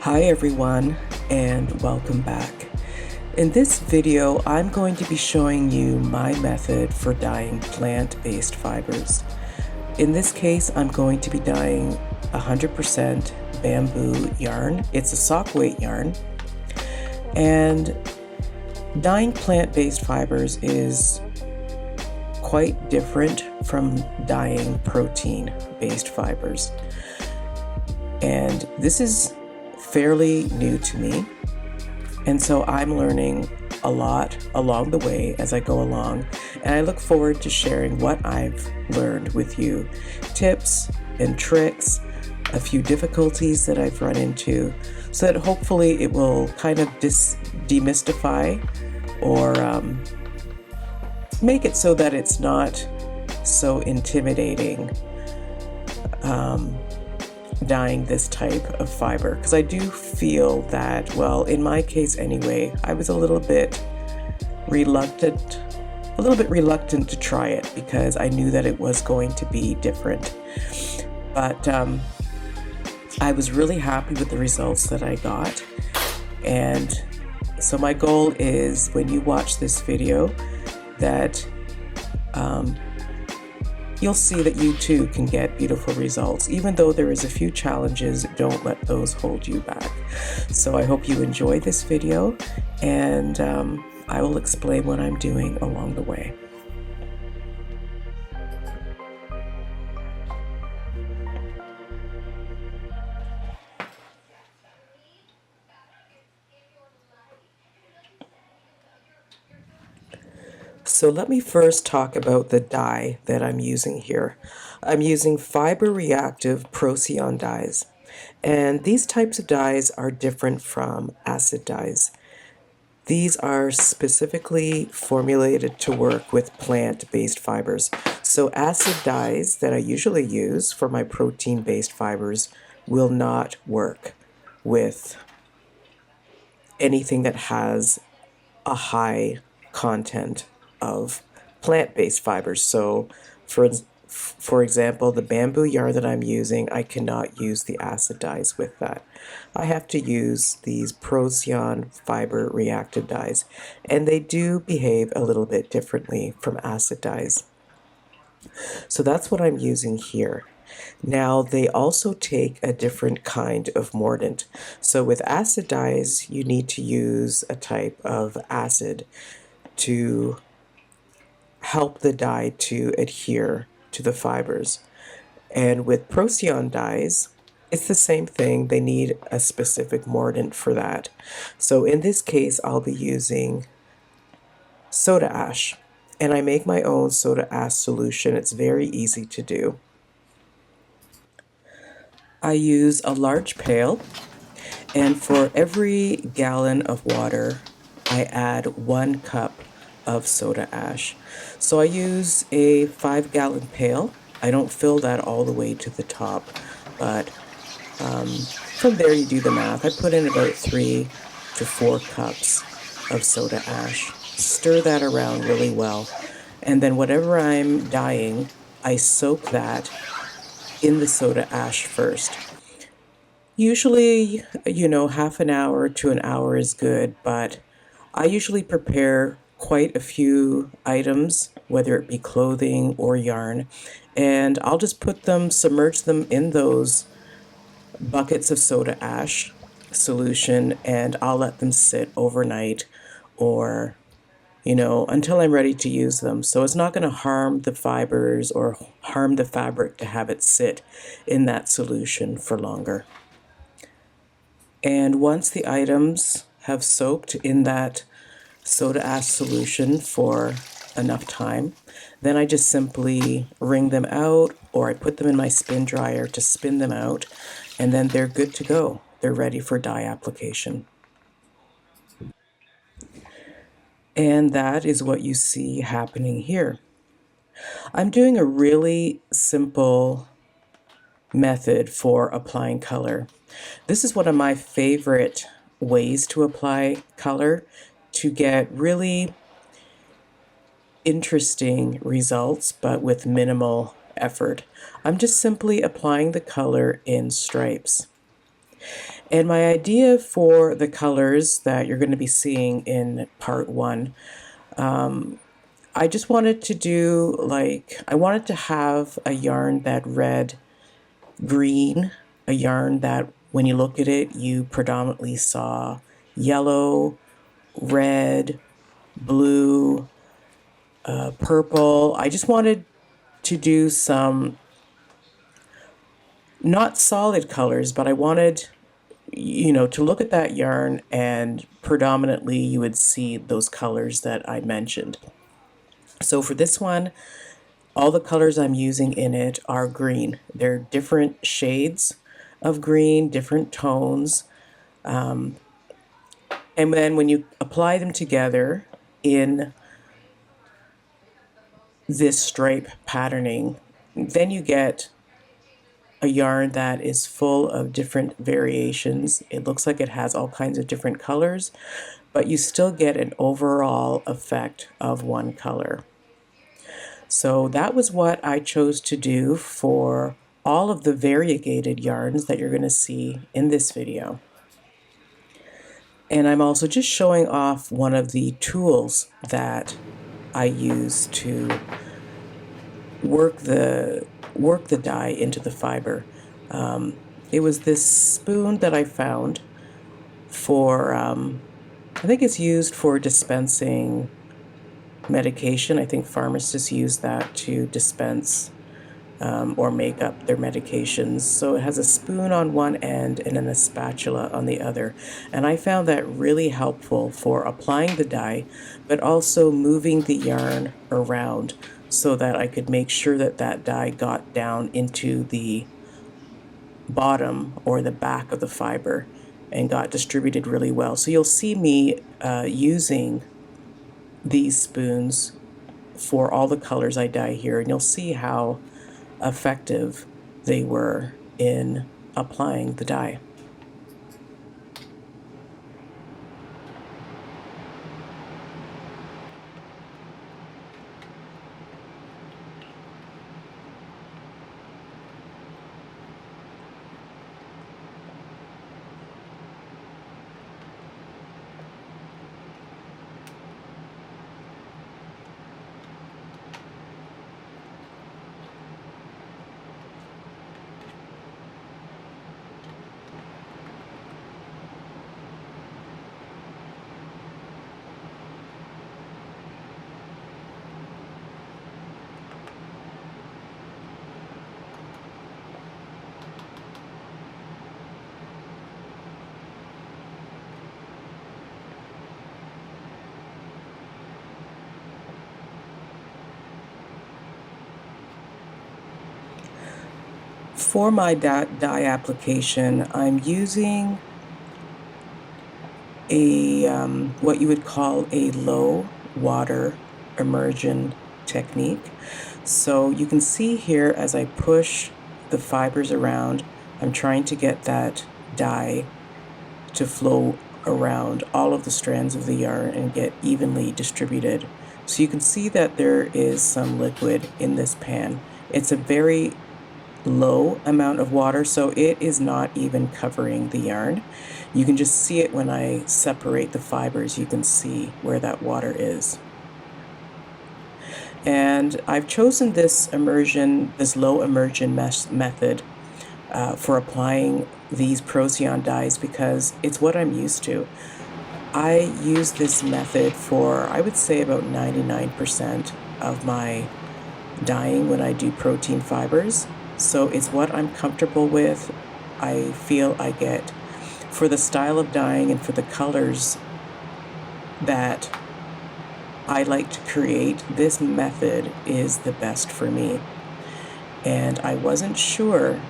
Hi everyone, and welcome back. In this video, I'm going to be showing you my method for dyeing plant-based fibers. In this case, I'm going to be dyeing 100% bamboo yarn. It's a sock weight yarn. And dyeing plant-based fibers is quite different from dyeing protein-based fibers. And this is fairly new to me, and so I'm learning a lot along the way as I go along, and I look forward to sharing what I've learned with you, tips and tricks, a few difficulties that I've run into, so that hopefully it will kind of demystify or make it so that it's not so intimidating dyeing this type of fiber, because I do feel that, well, in my case anyway, I was a little bit reluctant to try it because I knew that it was going to be different. But I was really happy with the results that I got, and so my goal is, when you watch this video, that you'll see that you too can get beautiful results. Even though there is a few challenges, don't let those hold you back. So I hope you enjoy this video, and I will explain what I'm doing along the way. So let me first talk about the dye that I'm using here. I'm using Fibre Reactive Procyon dyes, and these types of dyes are different from acid dyes. These are specifically formulated to work with plant-based fibers. So acid dyes that I usually use for my protein-based fibers will not work with anything that has a high content of plant-based fibers. So for example, the bamboo yarn that I'm using, I cannot use the acid dyes with that. I have to use these Procyon Fibre Reactive dyes, and they do behave a little bit differently from acid dyes. So that's what I'm using here. Now, they also take a different kind of mordant. So with acid dyes, you need to use a type of acid to help the dye to adhere to the fibers. And with Procyon dyes, it's the same thing. They need a specific mordant for that. So in this case, I'll be using soda ash, and I make my own soda ash solution. It's very easy to do. I use a large pail, and for every gallon of water, I add 1 cup of soda ash. So I use a 5-gallon pail. I don't fill that all the way to the top, but from there you do the math. I put in about 3 to 4 cups of soda ash. Stir that around really well, and then whatever I'm dyeing, I soak that in the soda ash first. Usually, half an hour to an hour is good, but I usually prepare quite a few items, whether it be clothing or yarn, and I'll just submerge them in those buckets of soda ash solution, and I'll let them sit overnight, or until I'm ready to use them. So it's not going to harm the fibers or harm the fabric to have it sit in that solution for longer. And once the items have soaked in that soda ash solution for enough time, then I just simply wring them out, or I put them in my spin dryer to spin them out, and then they're good to go. They're ready for dye application. And that is what you see happening here. I'm doing a really simple method for applying color. This is one of my favorite ways to apply color to get really interesting results, but with minimal effort. I'm just simply applying the color in stripes. And my idea for the colors that you're going to be seeing in part one, I just wanted to do I wanted to have a yarn that read green, a yarn that when you look at it, you predominantly saw yellow, red, blue, purple. I just wanted to do some not solid colors, but I wanted, to look at that yarn and predominantly you would see those colors that I mentioned. So for this one, all the colors I'm using in it are green. They're different shades of green, different tones. And then when you apply them together in this stripe patterning, then you get a yarn that is full of different variations. It looks like it has all kinds of different colors, but you still get an overall effect of one color. So that was what I chose to do for all of the variegated yarns that you're going to see in this video. And I'm also just showing off one of the tools that I use to work the dye into the fiber. It was this spoon that I found for, I think it's used for dispensing medication. I think pharmacists use that to dispense or make up their medications. So it has a spoon on one end and then a spatula on the other. And I found that really helpful for applying the dye, but also moving the yarn around so that I could make sure that that dye got down into the bottom or the back of the fiber and got distributed really well. So you'll see me using these spoons for all the colors I dye here, and you'll see how effective they were in applying the dye. For my dye application, I'm using a what you would call a low water immersion technique. So you can see here as I push the fibers around, I'm trying to get that dye to flow around all of the strands of the yarn and get evenly distributed. So you can see that there is some liquid in this pan. It's a very low amount of water, so it is not even covering the yarn. You can just see it when I separate the fibers. You can see where that water is. And I've chosen this immersion, this low immersion method for applying these Procyon dyes because it's what I'm used to. I use this method for, I would say, about 99% of my dyeing when I do protein fibers. So it's what I'm comfortable with. I feel I get, for the style of dyeing and for the colors that I like to create, this method is the best for me. And I wasn't sure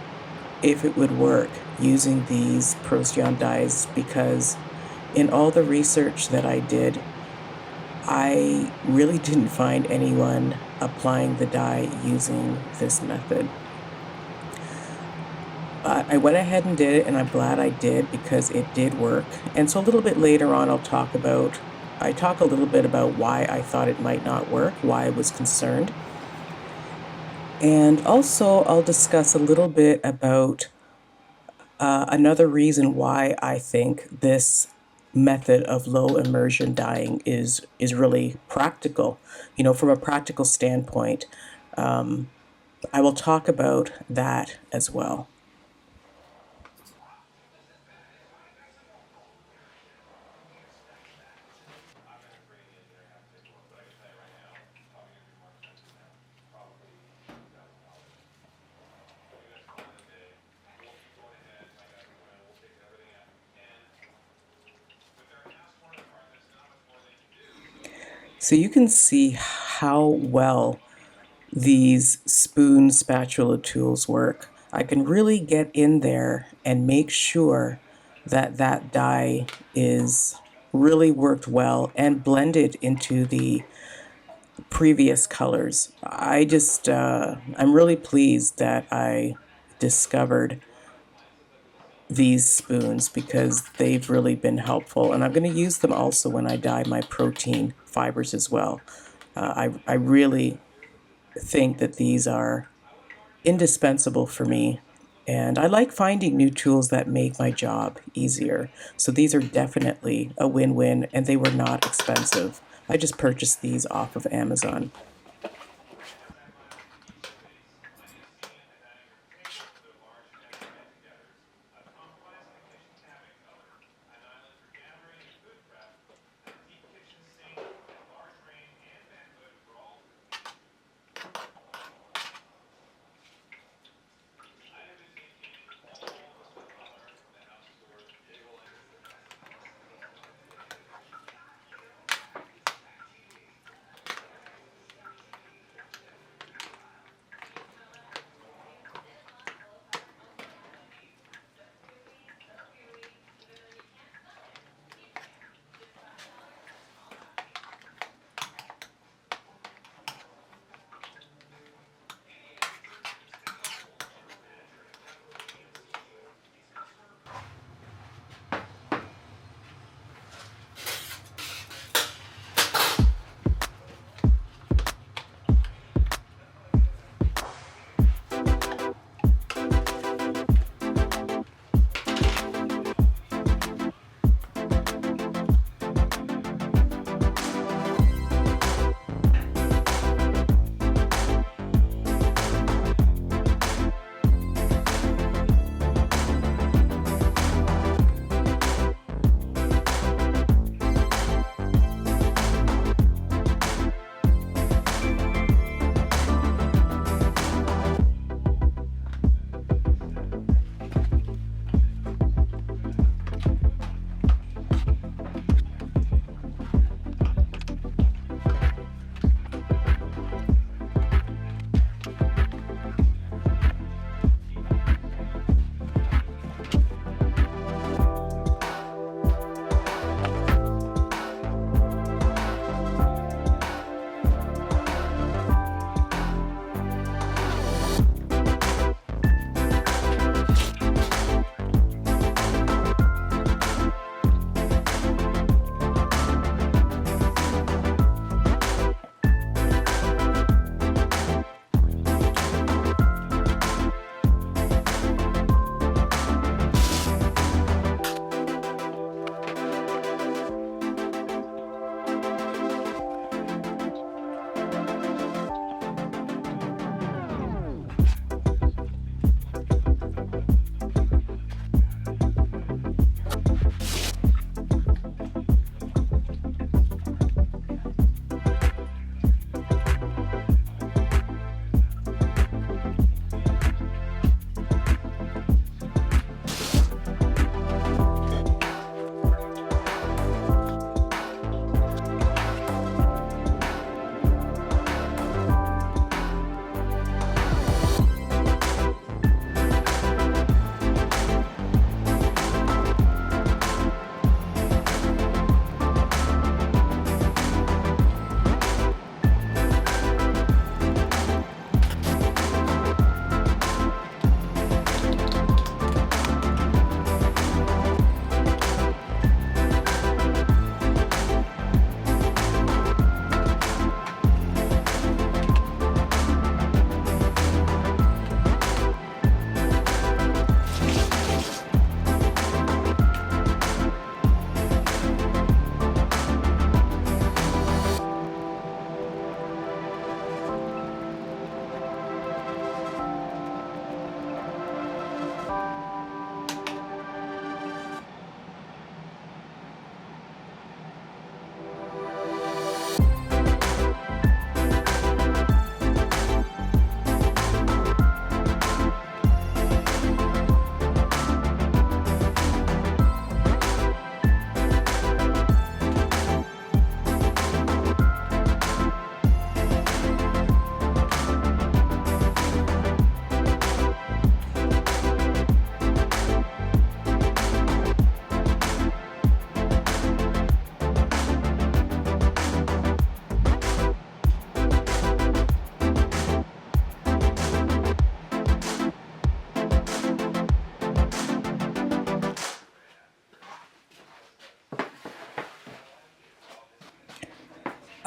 if it would work using these Procyon dyes because in all the research that I did, I really didn't find anyone applying the dye using this method. I went ahead and did it, and I'm glad I did because it did work. And so a little bit later on, I talk a little bit about why I thought it might not work, why I was concerned. And also I'll discuss a little bit about Another reason why I think this method of low immersion dyeing is really practical, from a practical standpoint, I will talk about that as well. So you can see how well these spoon spatula tools work. I can really get in there and make sure that that dye is really worked well and blended into the previous colors. I'm really pleased that I discovered these spoons because they've really been helpful. And I'm going to use them also when I dye my protein fibers as well. I really think that these are indispensable for me. And I like finding new tools that make my job easier. So these are definitely a win-win, and they were not expensive. I just purchased these off of Amazon.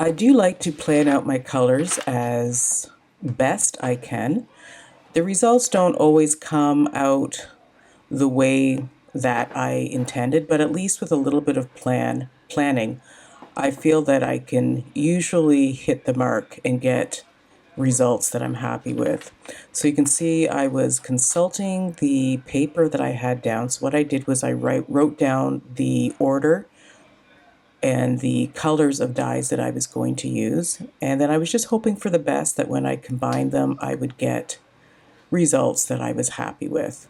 I do like to plan out my colors as best I can. The results don't always come out the way that I intended, but at least with a little bit of planning, I feel that I can usually hit the mark and get results that I'm happy with. So you can see I was consulting the paper that I had down. So what I did was I wrote down the order and the colors of dyes that I was going to use. And then I was just hoping for the best, that when I combined them, I would get results that I was happy with.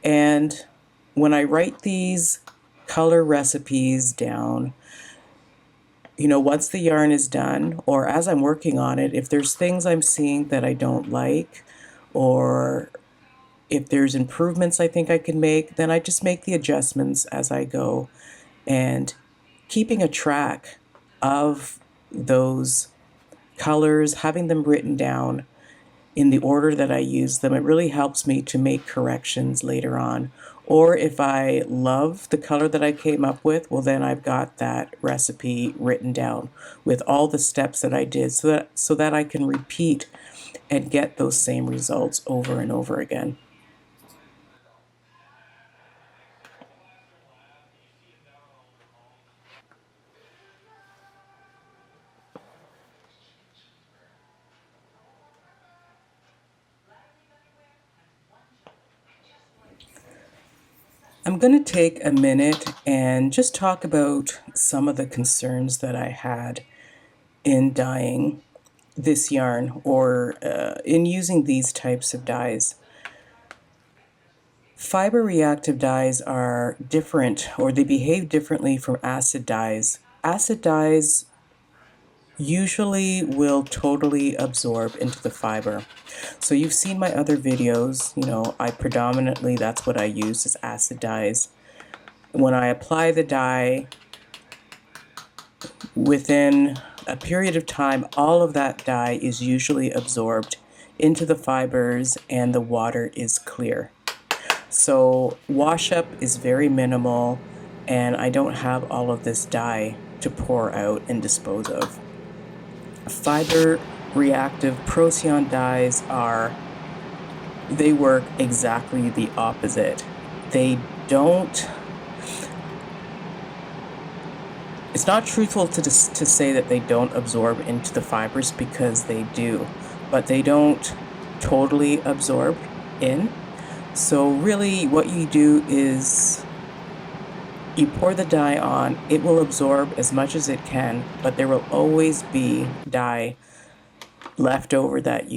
And when I write these color recipes down, you know, once the yarn is done, or as I'm working on it, if there's things I'm seeing that I don't like, or if there's improvements I think I can make, then I just make the adjustments as I go. And keeping a track of those colors, having them written down in the order that I use them, it really helps me to make corrections later on. Or if I love the color that I came up with, well, then I've got that recipe written down with all the steps that I did, so that I can repeat and get those same results over and over again. I'm going to take a minute and just talk about some of the concerns that I had in dyeing this yarn, or in using these types of dyes. Fiber reactive dyes are different, or they behave differently from acid dyes. Acid dyes usually will totally absorb into the fiber. So you've seen my other videos, you know, that's what I use, is acid dyes. When I apply the dye, within a period of time, all of that dye is usually absorbed into the fibers and the water is clear. So wash up is very minimal, and I don't have all of this dye to pour out and dispose of. Fiber reactive Procyon dyes they work exactly the opposite. They don't, it's not truthful to say that they don't absorb into the fibers, because they do, but they don't totally absorb in. So really what you do is you pour the dye on, it will absorb as much as it can, but there will always be dye left over that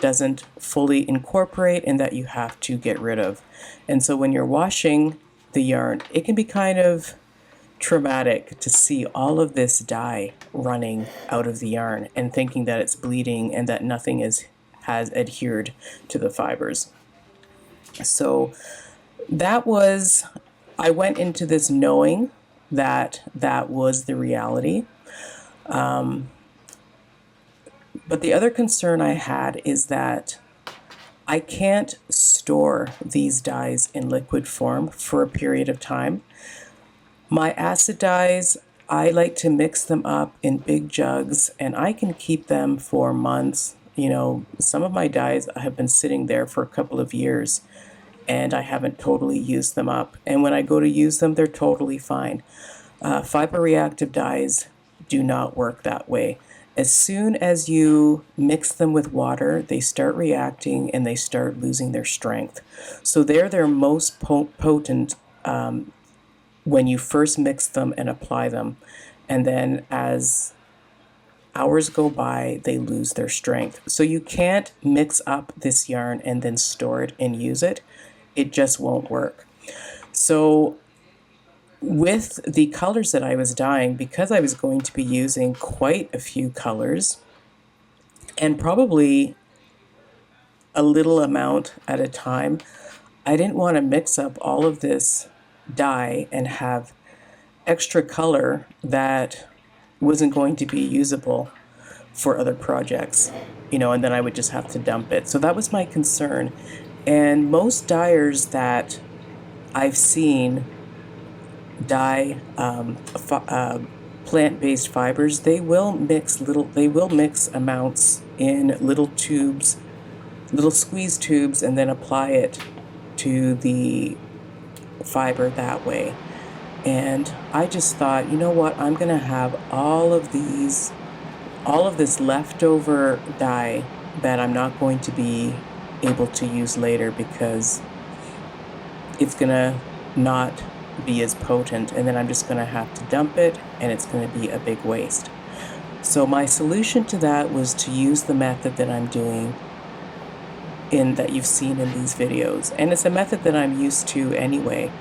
doesn't fully incorporate and that you have to get rid of. And so when you're washing the yarn, it can be kind of traumatic to see all of this dye running out of the yarn and thinking that it's bleeding and that nothing has adhered to the fibers. So I went into this knowing that that was the reality. But the other concern I had is that I can't store these dyes in liquid form for a period of time. My acid dyes, I like to mix them up in big jugs, and I can keep them for months. You know, some of my dyes have been sitting there for a couple of years, and I haven't totally used them up. And when I go to use them, they're totally fine. Fiber reactive dyes do not work that way. As soon as you mix them with water, they start reacting and they start losing their strength. So they're their most potent when you first mix them and apply them. And then as hours go by, they lose their strength. So you can't mix up this yarn and then store it and use it. It just won't work. So with the colors that I was dyeing, because I was going to be using quite a few colors and probably a little amount at a time, I didn't want to mix up all of this dye and have extra color that wasn't going to be usable for other projects, you know, and then I would just have to dump it. So that was my concern. And most dyers that I've seen dye plant-based fibers, they will mix amounts in little tubes, little squeeze tubes, and then apply it to the fiber that way. And I just thought, you know what, I'm gonna have all of this leftover dye that I'm not going to be able to use later because it's gonna not be as potent, and then I'm just gonna have to dump it, and it's gonna be a big waste. So my solution to that was to use the method that I'm doing that you've seen in these videos, and it's a method that I'm used to anyway,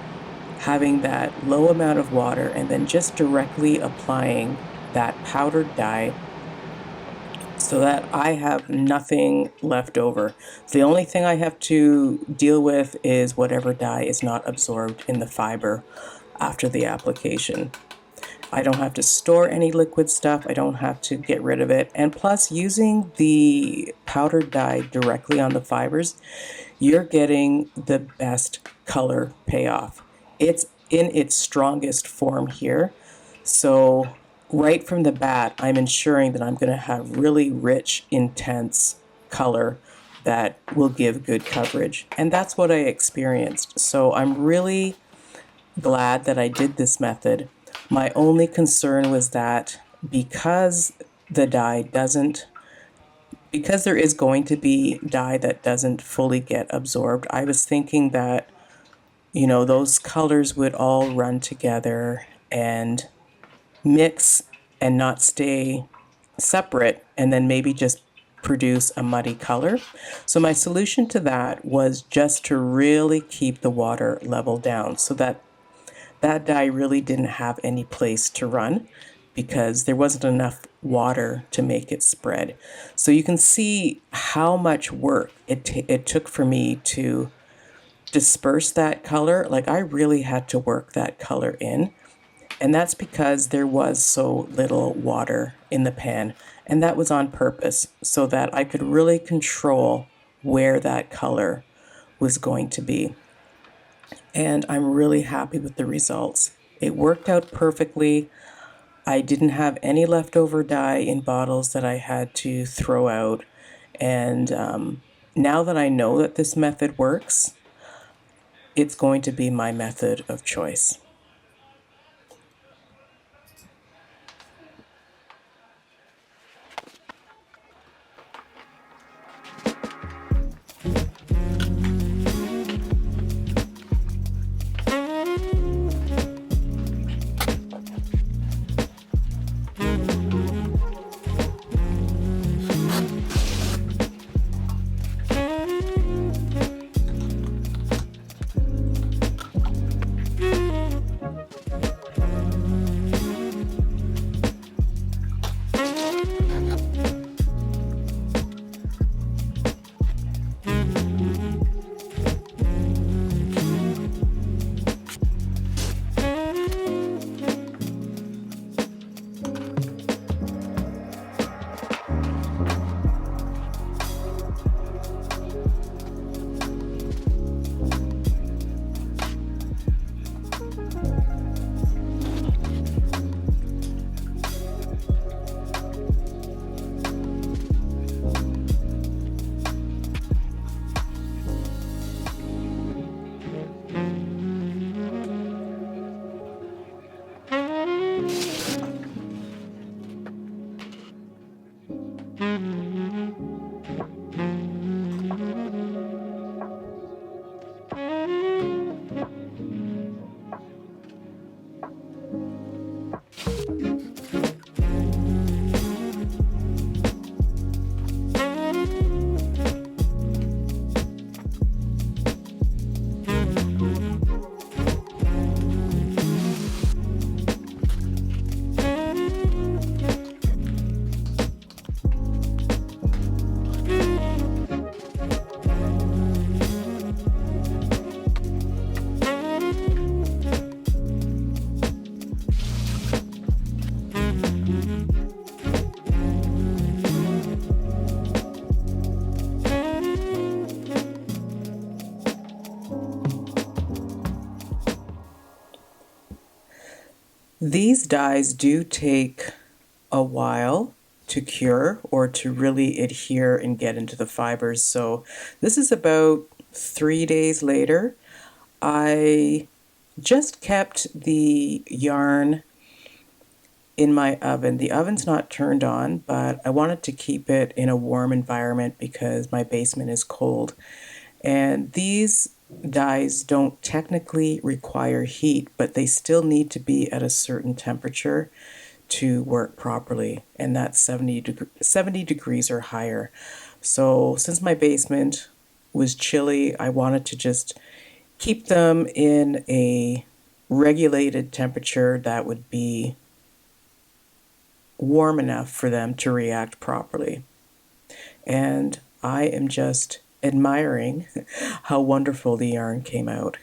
having that low amount of water and then just directly applying that powdered dye so that I have nothing left over. The only thing I have to deal with is whatever dye is not absorbed in the fiber after the application. I don't have to store any liquid stuff. I don't have to get rid of it. And plus, using the powdered dye directly on the fibers, you're getting the best color payoff. It's in its strongest form here. So right from the bat, I'm ensuring that I'm going to have really rich, intense color that will give good coverage. And that's what I experienced. So I'm really glad that I did this method. My only concern was that because there is going to be dye that doesn't fully get absorbed, I was thinking that, those colors would all run together and mix and not stay separate, and then maybe just produce a muddy color. So my solution to that was just to really keep the water level down so that dye really didn't have any place to run because there wasn't enough water to make it spread. So you can see how much work it took for me to disperse that color. Like, I really had to work that color in. And that's because there was so little water in the pan. And that was on purpose so that I could really control where that color was going to be. And I'm really happy with the results. It worked out perfectly. I didn't have any leftover dye in bottles that I had to throw out. And now that I know that this method works, it's going to be my method of choice. These dyes do take a while to cure or to really adhere and get into the fibers. So this is about 3 days later. I just kept the yarn in my oven. The oven's not turned on, but I wanted to keep it in a warm environment because my basement is cold. And these dyes don't technically require heat, but they still need to be at a certain temperature to work properly, and that's 70 degrees or higher. So since my basement was chilly, I wanted to just keep them in a regulated temperature that would be warm enough for them to react properly. And I am just admiring how wonderful the yarn came out.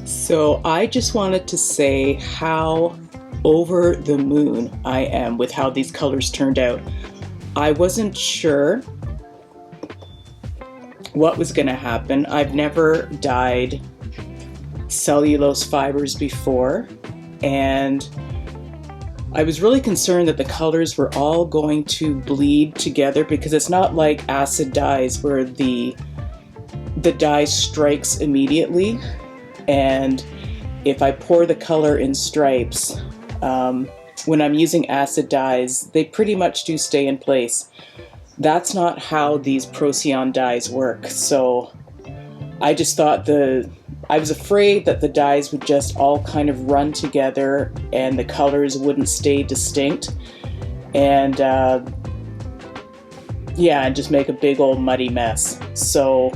So I just wanted to say how over the moon I am with how these colors turned out. I wasn't sure what was going to happen. I've never dyed cellulose fibers before, and I was really concerned that the colors were all going to bleed together, because it's not like acid dyes where the dye strikes immediately. And if I pour the color in stripes, when I'm using acid dyes, they pretty much do stay in place. That's not how these Procyon dyes work. So I just thought I was afraid that the dyes would just all kind of run together and the colors wouldn't stay distinct. And yeah, and just make a big old muddy mess. So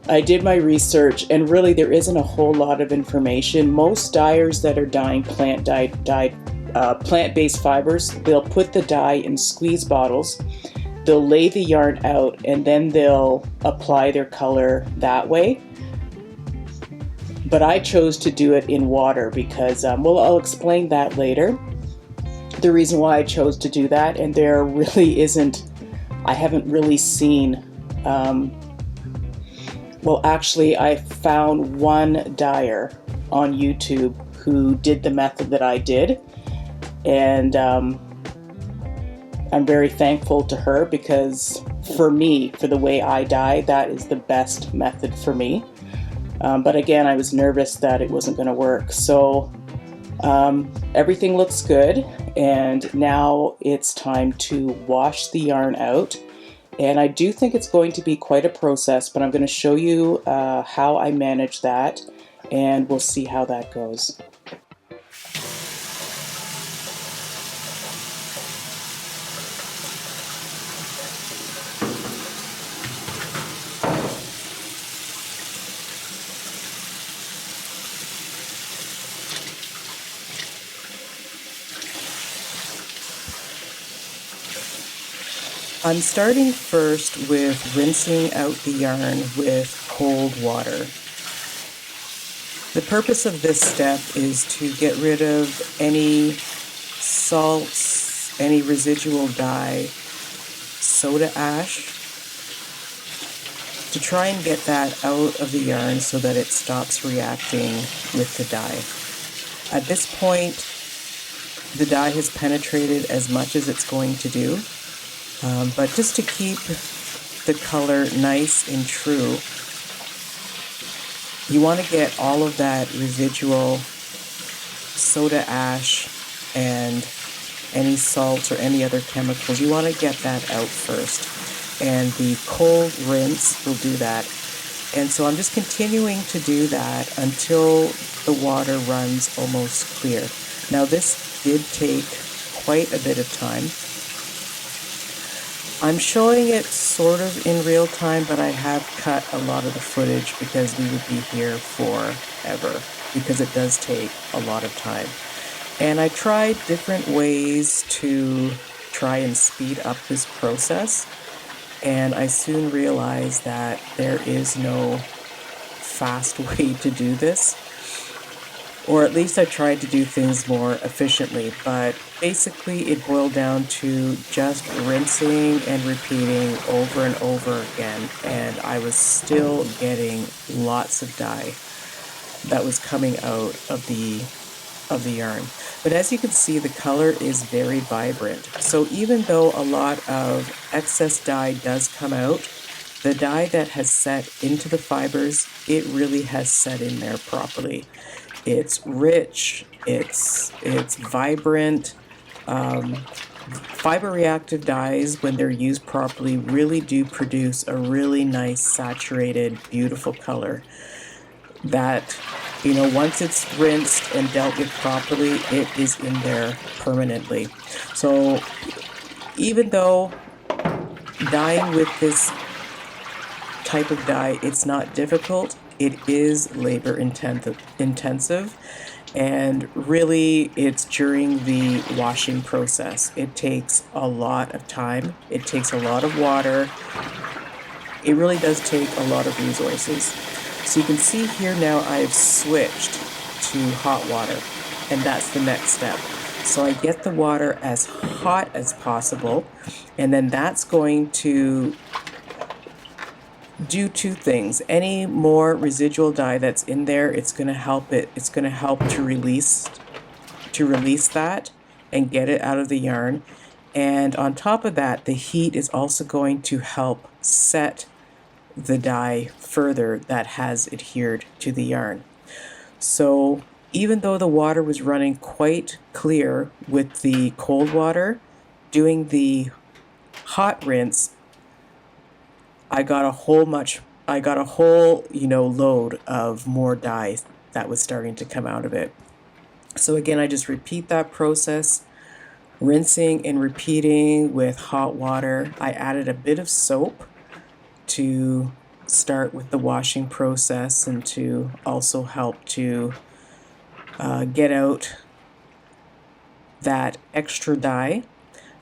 I did my research, and really there isn't a whole lot of information. Most dyers that are dyeing plant-based fibers, they'll put the dye in squeeze bottles, they'll lay the yarn out, and then they'll apply their color that way. But I chose to do it in water because, well, I'll explain that later, the reason why I chose to do that. And there really isn't, I haven't really seen, well, actually, I found one dyer on YouTube who did the method that I did, and I'm very thankful to her, because for me, for the way I dye, that is the best method for me. But again, I was nervous that it wasn't going to work. So everything looks good, and now it's time to wash the yarn out. And I do think it's going to be quite a process, but I'm going to show you how I manage that, and we'll see how that goes. I'm starting first with rinsing out the yarn with cold water. The purpose of this step is to get rid of any salts, any residual dye, soda ash, to try and get that out of the yarn so that it stops reacting with the dye. At this point, the dye has penetrated as much as it's going to do. But just to keep the color nice and true, you want to get all of that residual soda ash and any salts or any other chemicals. You want to get that out first, and the cold rinse will do that. And so I'm just continuing to do that until the water runs almost clear. Now this did take quite a bit of time. I'm showing it sort of in real time, but I have cut a lot of the footage because we would be here forever, because it does take a lot of time. And I tried different ways to try and speed up this process, and I soon realized that there is no fast way to do this. Or at least I tried to do things more efficiently, but basically it boiled down to just rinsing and repeating over and over again, and I was still getting lots of dye that was coming out of the yarn. But as you can see, the color is very vibrant. So even though a lot of excess dye does come out, the dye that has set into the fibers, it really has set in there properly. It's rich, it's vibrant. Fiber reactive dyes, when they're used properly, really do produce a really nice, saturated, beautiful color that, you know, once it's rinsed and dealt with properly, it is in there permanently. So even though dyeing with this type of dye, it's not difficult, it is labor intensive, and really it's during the washing process. It takes a lot of time, it takes a lot of water, it really does take a lot of resources. So you can see here now I've switched to hot water, and that's the next step. So I get the water as hot as possible, and then that's going to do two things. Any more residual dye that's in there, it's going to help to release that and get it out of the yarn. And on top of that, the heat is also going to help set the dye further that has adhered to the yarn. So even though the water was running quite clear with the cold water, doing the hot rinse, I got a whole, load of more dye that was starting to come out of it. So again, I just repeat that process, rinsing and repeating with hot water. I added a bit of soap to start with the washing process and to also help to get out that extra dye.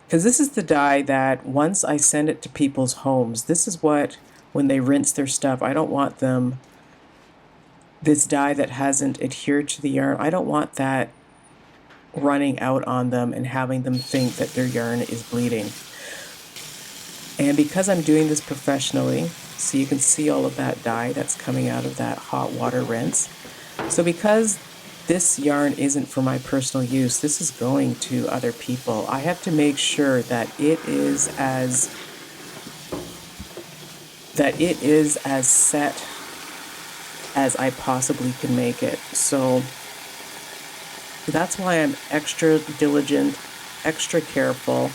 Because this is the dye that once I send it to people's homes, this is what, when they rinse their stuff, I don't want them, this dye that hasn't adhered to the yarn, I don't want that running out on them and having them think that their yarn is bleeding. And because I'm doing this professionally, so you can see all of that dye that's coming out of that hot water rinse. So because this yarn isn't for my personal use, this is going to other people, I have to make sure that it is as set as I possibly can make it. So that's why I'm extra diligent, extra careful,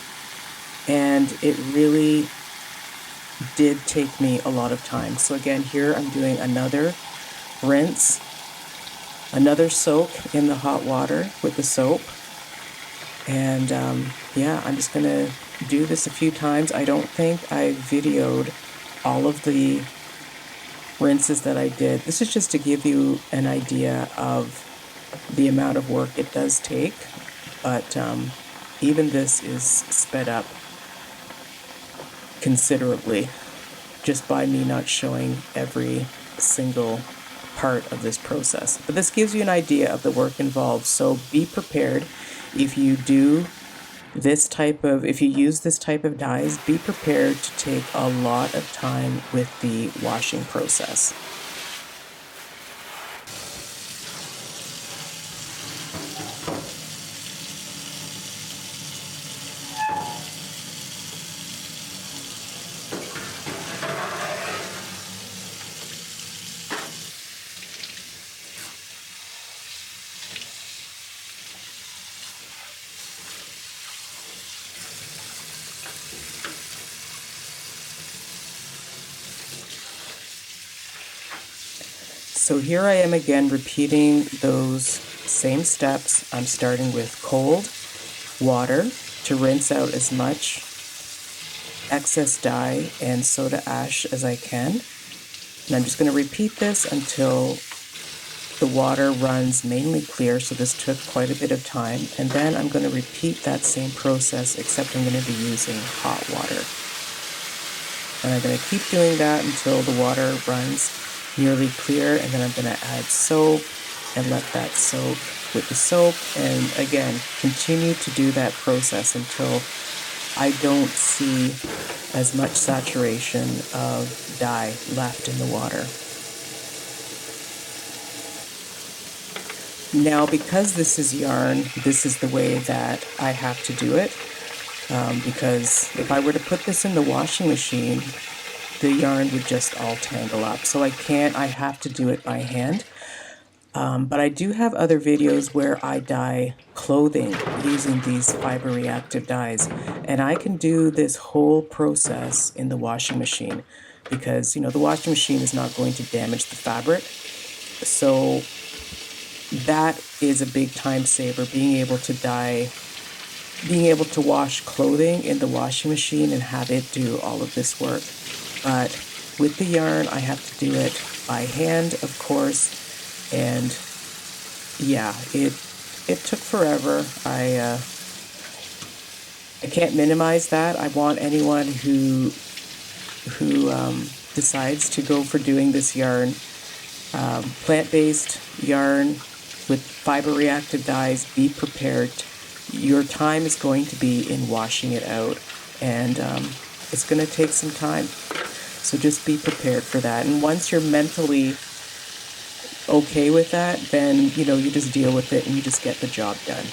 and it really did take me a lot of time. So again, here I'm doing another rinse, another soak in the hot water with the soap, and yeah, I'm just gonna do this a few times. I don't think I videoed all of the rinses that I did. This is just to give you an idea of the amount of work it does take, but even this is sped up considerably just by me not showing every single part of this process. But this gives you an idea of the work involved, so be prepared. If you use this type of dyes, be prepared to take a lot of time with the washing process. So here I am again repeating those same steps. I'm starting with cold water to rinse out as much excess dye and soda ash as I can. And I'm just going to repeat this until the water runs mainly clear, so this took quite a bit of time. And then I'm going to repeat that same process, except I'm going to be using hot water. And I'm going to keep doing that until the water runs nearly clear, and then I'm going to add soap and let that soak with the soap, and again continue to do that process until I don't see as much saturation of dye left in the water. Now, because this is yarn, this is the way that I have to do it, because if I were to put this in the washing machine, the yarn would just all tangle up. So I have to do it by hand. But I do have other videos where I dye clothing using these fiber reactive dyes. And I can do this whole process in the washing machine because, you know, the washing machine is not going to damage the fabric. So that is a big time saver, being able to wash clothing in the washing machine and have it do all of this work. But with the yarn, I have to do it by hand, of course, and yeah, it took forever. I can't minimize that. I want anyone who decides to go for doing this yarn, plant-based yarn with fiber reactive dyes, be prepared. Your time is going to be in washing it out, and it's going to take some time. So just be prepared for that. And once you're mentally okay with that, then, you know, you just deal with it and you just get the job done.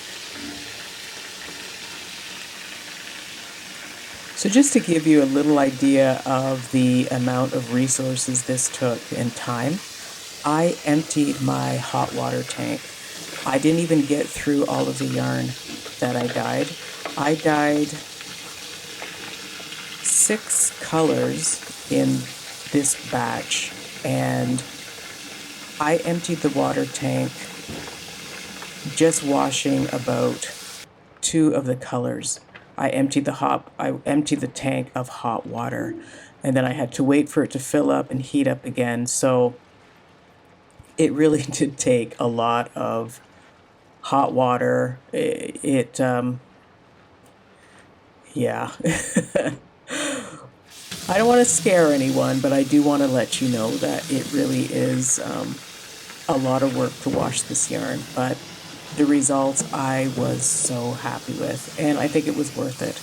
So just to give you a little idea of the amount of resources this took and time, I emptied my hot water tank. I didn't even get through all of the yarn that I dyed. I dyed 6 colors in this batch, and I emptied the water tank just washing about 2 of the colors. I emptied the tank of hot water, and then I had to wait for it to fill up and heat up again. So it really did take a lot of hot water. Yeah. I don't want to scare anyone, but I do want to let you know that it really is a lot of work to wash this yarn. But the results I was so happy with, and I think it was worth it.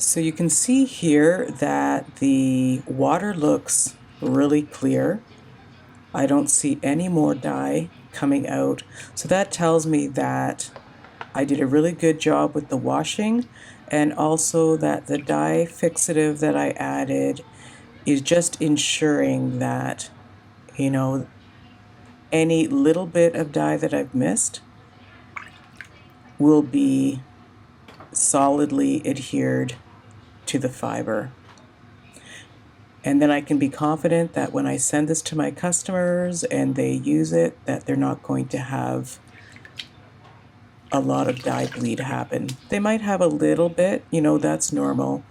So you can see here that the water looks really clear. I don't see any more dye coming out. So that tells me that I did a really good job with the washing, and also that the dye fixative that I added is just ensuring that, you know, any little bit of dye that I've missed will be solidly adhered to the fiber. And then I can be confident that when I send this to my customers and they use it, that they're not going to have a lot of dye bleed happen. They might have a little bit, you know, that's normal.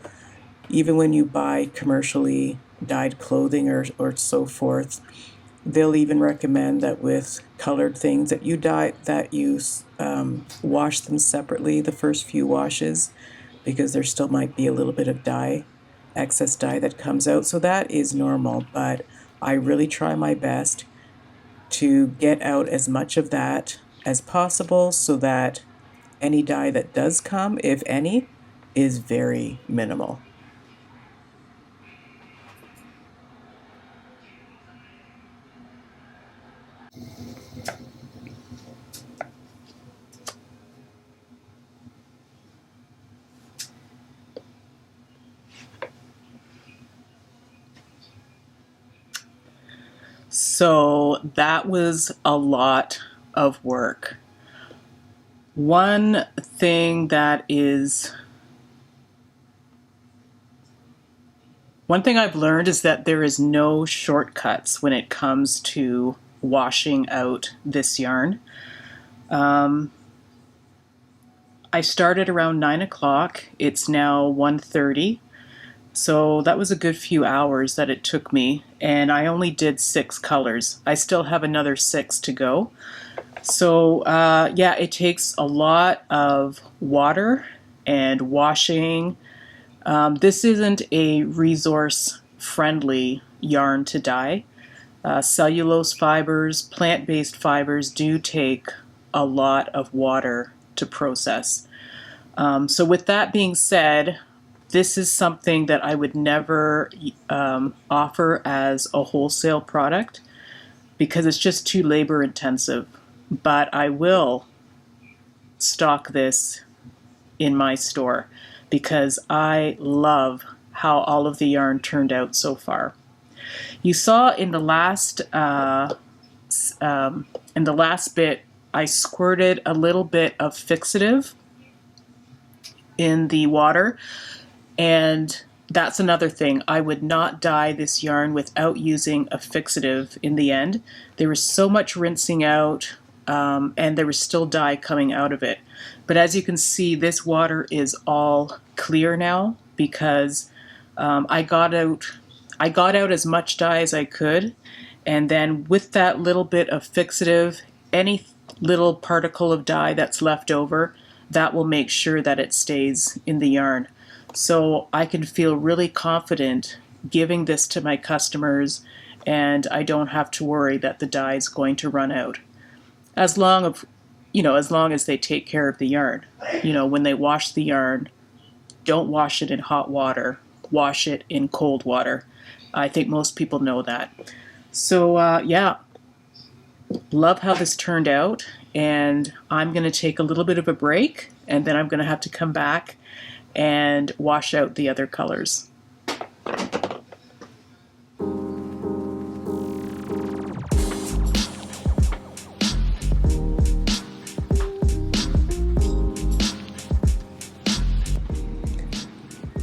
Even when you buy commercially dyed clothing or so forth, they'll even recommend that with colored things that you wash them separately the first few washes, because there still might be a little bit of dye, excess dye that comes out. So that is normal, but I really try my best to get out as much of that as possible so that any dye that does come, if any, is very minimal. So that was a lot of work. One thing I've learned is that there is no shortcuts when it comes to washing out this yarn. I started around 9 o'clock. It's now 1:30. So that was a good few hours that it took me, and I only did 6 colors. I still have another 6 to go. So yeah, it takes a lot of water and washing. This isn't a resource-friendly yarn to dye. Cellulose fibers, plant-based fibers do take a lot of water to process. So with that being said, this is something that I would never offer as a wholesale product because it's just too labor intensive. But I will stock this in my store because I love how all of the yarn turned out so far. You saw in the last bit, I squirted a little bit of fixative in the water. And that's another thing. I would not dye this yarn without using a fixative in the end. There was so much rinsing out, and there was still dye coming out of it. But as you can see, this water is all clear now because I got out as much dye as I could, and then with that little bit of fixative, any little particle of dye that's left over, that will make sure that it stays in the yarn. So I can feel really confident giving this to my customers, and I don't have to worry that the dye is going to run out. As long as they take care of the yarn. When they wash the yarn, don't wash it in hot water. Wash it in cold water. I think most people know that. So yeah, love how this turned out, and I'm going to take a little bit of a break, and then I'm going to have to come back and wash out the other colors.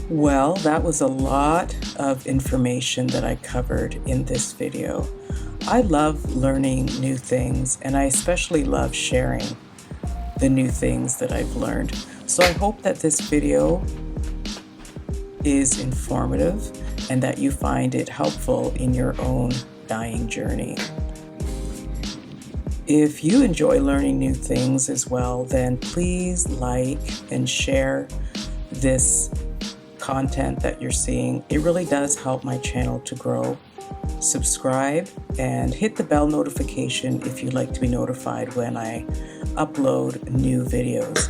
Well, that was a lot of information that I covered in this video. I love learning new things, and I especially love sharing the new things that I've learned. So I hope that this video is informative and that you find it helpful in your own dyeing journey. If you enjoy learning new things as well, then please like and share this content that you're seeing. It really does help my channel to grow. Subscribe and hit the bell notification if you'd like to be notified when I upload new videos.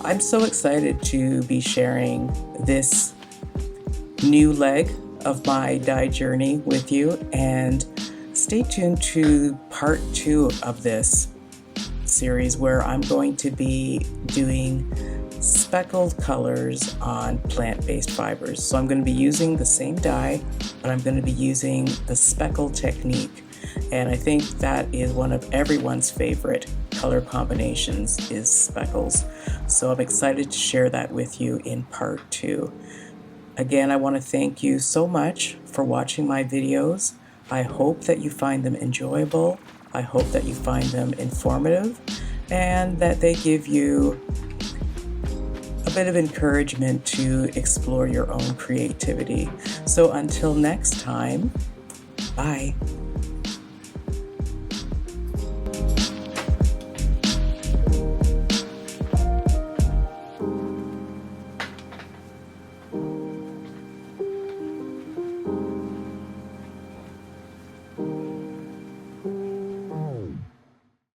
I'm so excited to be sharing this new leg of my dye journey with you, and stay tuned to part 2 of this series where I'm going to be doing speckled colors on plant-based fibers. So I'm going to be using the same dye, but I'm going to be using the speckle technique. And I think that is one of everyone's favorite color combinations, is speckles. So I'm excited to share that with you in part 2. Again, I want to thank you so much for watching my videos. I hope that you find them enjoyable. I hope that you find them informative and that they give you a bit of encouragement to explore your own creativity. So until next time, bye.